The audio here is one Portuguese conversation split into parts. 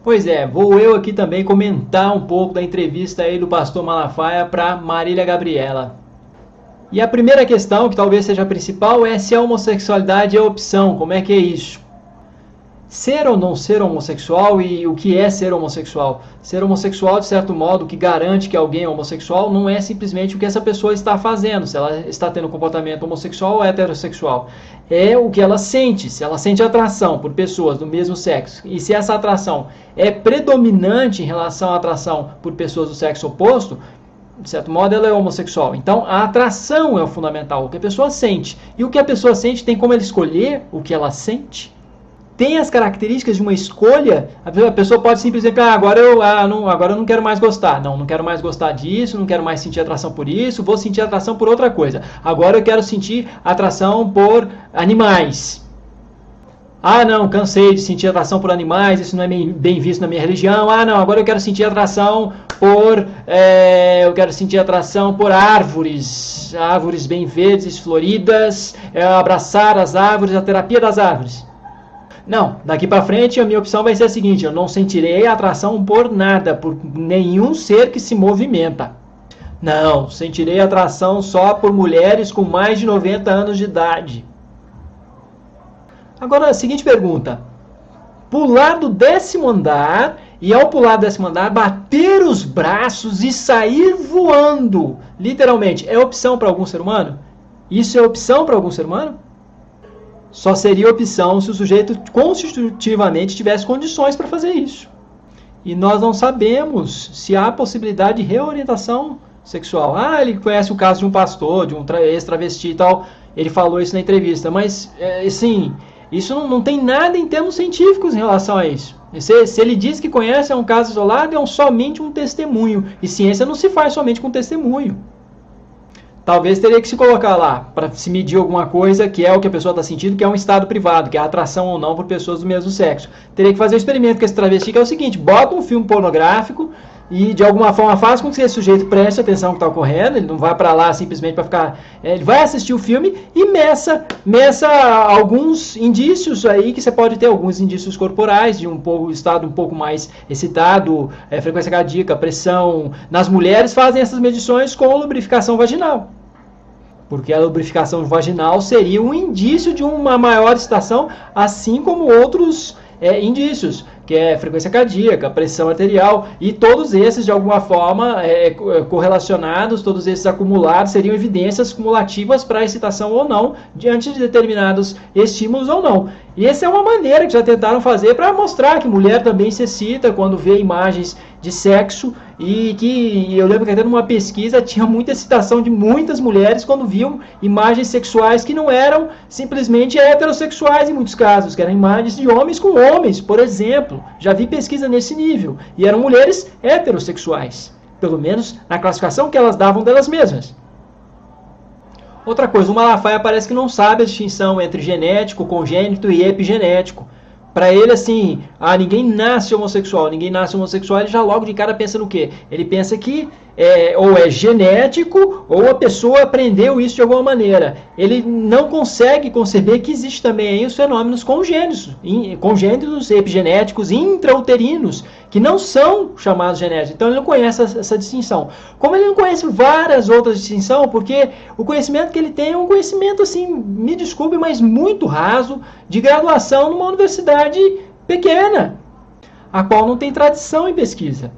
Pois é, vou eu aqui também comentar um pouco da entrevista aí do pastor Malafaia para Marília Gabriela. E a primeira questão, que talvez seja a principal, é se a homossexualidade é opção. Como é que é isso? Ser ou não ser homossexual e o que é ser homossexual? Ser homossexual, de certo modo, que garante que alguém é homossexual, não é simplesmente o que essa pessoa está fazendo, se ela está tendo um comportamento homossexual ou heterossexual. É o que ela sente, se ela sente atração por pessoas do mesmo sexo, e se essa atração é predominante em relação à atração por pessoas do sexo oposto, de certo modo ela é homossexual. Então a atração é o fundamental, o que a pessoa sente. E o que a pessoa sente, tem como ela escolher o que ela sente? Tem as características de uma escolha, a pessoa pode simplesmente, agora eu não quero mais gostar. Não quero mais gostar disso, não quero mais sentir atração por isso, vou sentir atração por outra coisa. Agora eu quero sentir atração por animais. Não, cansei de sentir atração por animais, isso não é bem visto na minha religião. Não, agora eu quero sentir atração por árvores, árvores bem verdes, floridas, abraçar as árvores, a terapia das árvores. Não, daqui para frente a minha opção vai ser a seguinte: eu não sentirei atração por nada, por nenhum ser que se movimenta. Não, sentirei atração só por mulheres com mais de 90 anos de idade. Agora, a seguinte pergunta: pular do 10º andar e ao pular do 10º andar, bater os braços e sair voando, literalmente, é opção para algum ser humano? Isso é opção para algum ser humano? Só seria opção se o sujeito constitutivamente tivesse condições para fazer isso. E nós não sabemos se há possibilidade de reorientação sexual. Ele conhece o caso de um pastor, de um ex-travesti e tal, ele falou isso na entrevista, mas, sim, isso não tem nada em termos científicos em relação a isso. Se ele diz que conhece, é um caso isolado, é somente um testemunho. E ciência não se faz somente com testemunho. Talvez teria que se colocar lá, para se medir alguma coisa, que é o que a pessoa está sentindo, que é um estado privado, que é a atração ou não por pessoas do mesmo sexo. Teria que fazer um experimento com esse travesti, que é o seguinte: bota um filme pornográfico e de alguma forma faz com que esse sujeito preste atenção no que está ocorrendo, ele não vai para lá simplesmente para ficar... ele vai assistir o filme e meça alguns indícios aí, que você pode ter alguns indícios corporais, de estado um pouco mais excitado, frequência cardíaca, pressão. Nas mulheres fazem essas medições com lubrificação vaginal, porque a lubrificação vaginal seria um indício de uma maior excitação, assim como outros indícios, que é frequência cardíaca, pressão arterial, e todos esses, de alguma forma, correlacionados, todos esses acumulados, seriam evidências cumulativas para a excitação ou não, diante de determinados estímulos ou não. E essa é uma maneira que já tentaram fazer para mostrar que mulher também se excita quando vê imagens de sexo, e que eu lembro que até numa pesquisa tinha muita excitação de muitas mulheres quando viam imagens sexuais que não eram simplesmente heterossexuais em muitos casos, que eram imagens de homens com homens, por exemplo. Já vi pesquisa nesse nível, e eram mulheres heterossexuais, pelo menos na classificação que elas davam delas mesmas. Outra coisa, o Malafaia parece que não sabe a distinção entre genético, congênito e epigenético. Para ele, assim, ninguém nasce homossexual, ele já logo de cara pensa no quê? Ele pensa que ou é genético, ou a pessoa aprendeu isso de alguma maneira. Ele não consegue conceber que existe também aí os fenômenos congênitos, epigenéticos, intrauterinos, que não são chamados genéticos. Então ele não conhece essa distinção. Como ele não conhece várias outras distinções, porque o conhecimento que ele tem é um conhecimento, assim, me desculpe, mas muito raso, de graduação numa universidade pequena, a qual não tem tradição em pesquisa.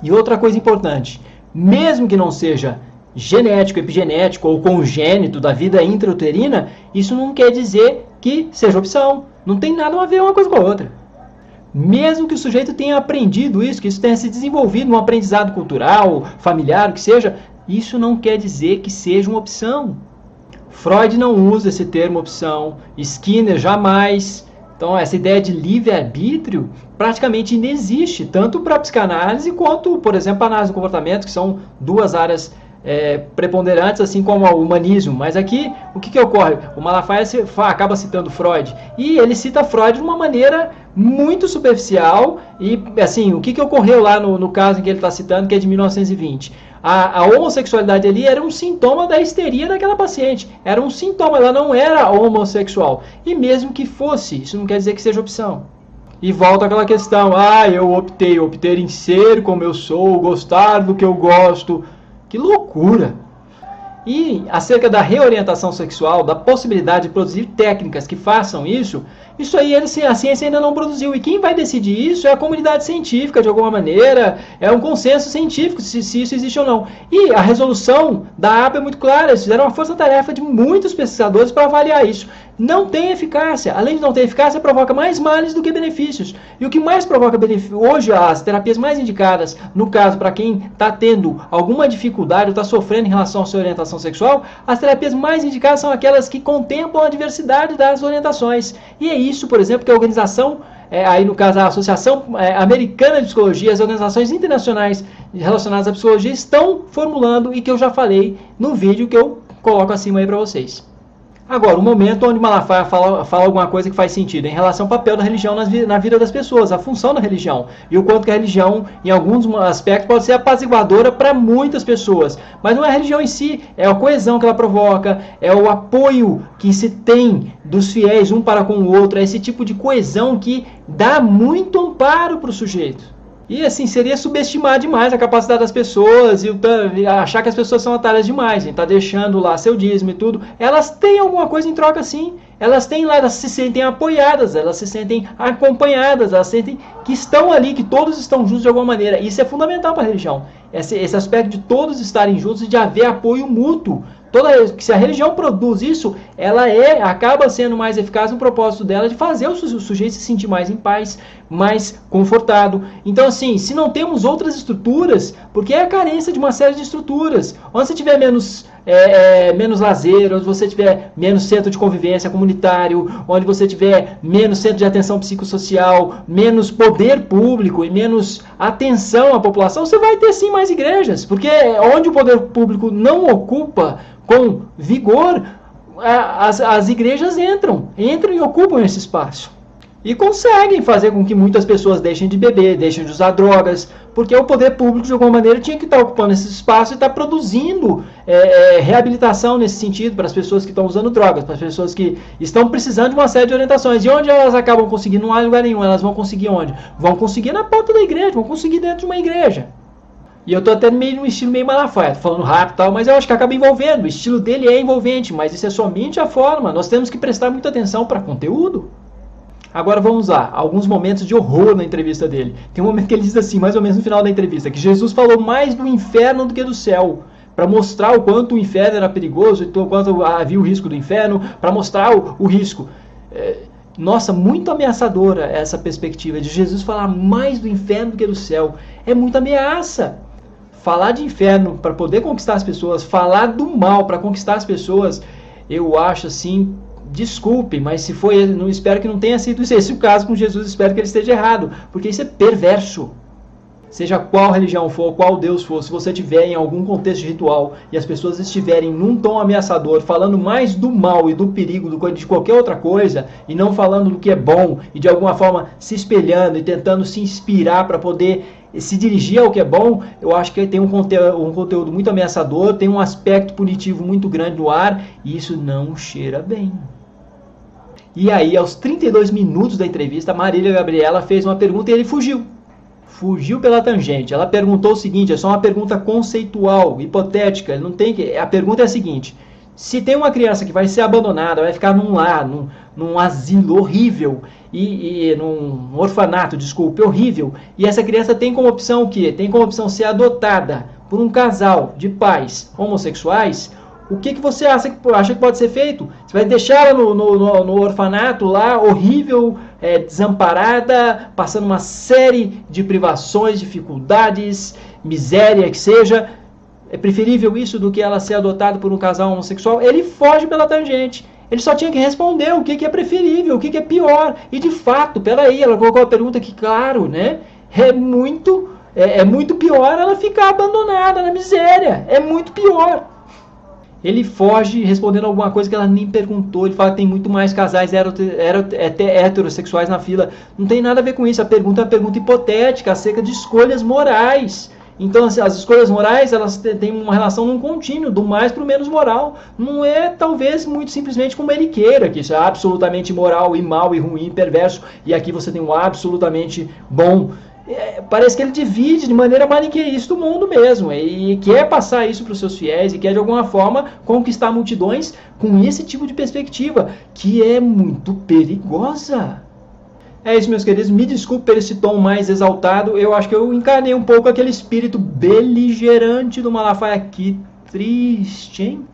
E outra coisa importante: mesmo que não seja genético, epigenético ou congênito da vida intrauterina, isso não quer dizer que seja opção. Não tem nada a ver uma coisa com a outra. Mesmo que o sujeito tenha aprendido isso, que isso tenha se desenvolvido num aprendizado cultural, familiar, o que seja, isso não quer dizer que seja uma opção. Freud não usa esse termo opção, Skinner jamais. Então, essa ideia de livre-arbítrio praticamente não existe, tanto para a psicanálise quanto, por exemplo, para a análise do comportamento, que são duas áreas preponderantes, assim como o humanismo. Mas aqui, o que ocorre? O Malafaia acaba citando Freud, e ele cita Freud de uma maneira muito superficial, e assim, o que ocorreu lá no caso em que ele está citando, que é de 1920? A homossexualidade ali era um sintoma da histeria daquela paciente, era um sintoma, ela não era homossexual, e mesmo que fosse, isso não quer dizer que seja opção. E volta aquela questão, eu optei em ser como eu sou, gostar do que eu gosto. Que loucura! E acerca da reorientação sexual, da possibilidade de produzir técnicas que façam isso aí a ciência ainda não produziu. E quem vai decidir isso é a comunidade científica, de alguma maneira, é um consenso científico, se isso existe ou não. E a resolução da APA é muito clara, eles fizeram uma força-tarefa de muitos pesquisadores para avaliar isso. Não tem eficácia. Além de não ter eficácia, provoca mais males do que benefícios. E o que mais provoca benefício, hoje as terapias mais indicadas, no caso, para quem está tendo alguma dificuldade ou está sofrendo em relação à sua orientação sexual, as terapias mais indicadas são aquelas que contemplam a diversidade das orientações. E é isso, por exemplo, que a organização, aí no caso a Associação Americana de Psicologia, as organizações internacionais relacionadas à psicologia estão formulando e que eu já falei no vídeo que eu coloco acima aí para vocês. Agora, o momento onde Malafaia fala alguma coisa que faz sentido em relação ao papel da religião na vida das pessoas, a função da religião, e o quanto que a religião, em alguns aspectos, pode ser apaziguadora para muitas pessoas. Mas não é a religião em si, é a coesão que ela provoca, é o apoio que se tem dos fiéis um para com o outro, é esse tipo de coesão que dá muito amparo para o sujeito. E assim, seria subestimar demais a capacidade das pessoas e achar que as pessoas são otárias demais, está deixando lá seu dízimo e tudo. Elas têm alguma coisa em troca sim. Elas têm lá, elas se sentem apoiadas, elas se sentem acompanhadas, elas sentem que estão ali, que todos estão juntos de alguma maneira. Isso é fundamental para a religião. Esse aspecto de todos estarem juntos e de haver apoio mútuo. Se a religião produz isso, ela acaba sendo mais eficaz no propósito dela de fazer o sujeito se sentir mais em paz, mais confortado. Então, assim, se não temos outras estruturas, porque é a carência de uma série de estruturas, onde você tiver menos lazer, onde você tiver menos centro de convivência comunitário, onde você tiver menos centro de atenção psicossocial, menos poder público e menos atenção à população, você vai ter sim mais igrejas, porque onde o poder público não ocupa com vigor, as igrejas entram e ocupam esse espaço. E conseguem fazer com que muitas pessoas deixem de beber, deixem de usar drogas, porque o poder público, de alguma maneira, tinha que estar ocupando esse espaço e estar produzindo reabilitação nesse sentido para as pessoas que estão usando drogas, para as pessoas que estão precisando de uma série de orientações. E onde elas acabam conseguindo? Não há lugar nenhum. Elas vão conseguir onde? Vão conseguir na porta da igreja, vão conseguir dentro de uma igreja. E eu estou até num estilo meio Malafaia, falando rápido e tal, mas eu acho que acaba envolvendo. O estilo dele é envolvente, mas isso é somente a forma. Nós temos que prestar muita atenção para conteúdo. Agora vamos lá, alguns momentos de horror na entrevista dele. Tem um momento que ele diz assim, mais ou menos no final da entrevista, que Jesus falou mais do inferno do que do céu, para mostrar o quanto o inferno era perigoso, o quanto havia o risco do inferno, para mostrar o risco. Nossa, muito ameaçadora essa perspectiva de Jesus falar mais do inferno do que do céu. É muita ameaça. Falar de inferno para poder conquistar as pessoas, falar do mal para conquistar as pessoas, eu acho assim, desculpe, mas se foi, não espero que não tenha sido esse o caso com Jesus, espero que ele esteja errado, porque isso é perverso. Seja qual religião for, qual Deus for, se você estiver em algum contexto ritual e as pessoas estiverem num tom ameaçador, falando mais do mal e do perigo do que de qualquer outra coisa, e não falando do que é bom, e de alguma forma se espelhando e tentando se inspirar para poder se dirigir ao que é bom, eu acho que tem um conteúdo muito ameaçador, tem um aspecto punitivo muito grande no ar, e isso não cheira bem. E aí, aos 32 minutos da entrevista, a Marília Gabriela fez uma pergunta e ele fugiu. Fugiu pela tangente. Ela perguntou o seguinte, é só uma pergunta conceitual, hipotética. Não tem que... A pergunta é a seguinte, se tem uma criança que vai ser abandonada, vai ficar num lar, num asilo horrível, e num orfanato, desculpe, horrível, e essa criança tem como opção o quê? Tem como opção ser adotada por um casal de pais homossexuais, o que você acha que pode ser feito? Você vai deixar ela no orfanato lá, horrível, desamparada, passando uma série de privações, dificuldades, miséria que seja. É preferível isso do que ela ser adotada por um casal homossexual? Ele foge pela tangente. Ele só tinha que responder o que é preferível, o que é pior. E de fato, peraí, ela colocou a pergunta que, claro, né? É muito pior ela ficar abandonada na miséria. É muito pior. Ele foge respondendo alguma coisa que ela nem perguntou. Ele fala que tem muito mais casais heterossexuais na fila. Não tem nada a ver com isso. A pergunta é uma pergunta hipotética acerca de escolhas morais. Então, assim, as escolhas morais, elas têm uma relação num contínuo, do mais para o menos moral. Não é, talvez, muito simplesmente como ele queira, que isso é absolutamente moral e mal e ruim e perverso, e aqui você tem um absolutamente bom. Parece que ele divide de maneira maniqueísta o mundo mesmo, e quer passar isso para os seus fiéis, e quer de alguma forma conquistar multidões com esse tipo de perspectiva, que é muito perigosa. É isso, meus queridos. Me desculpe por esse tom mais exaltado. Eu acho que eu encarnei um pouco aquele espírito beligerante do Malafaia. Que triste, hein?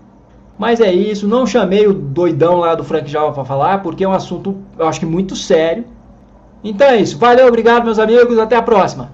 Mas é isso. Não chamei o doidão lá do Frank Java para falar, porque é um assunto, eu acho que muito sério. Então é isso. Valeu, obrigado, meus amigos. Até a próxima.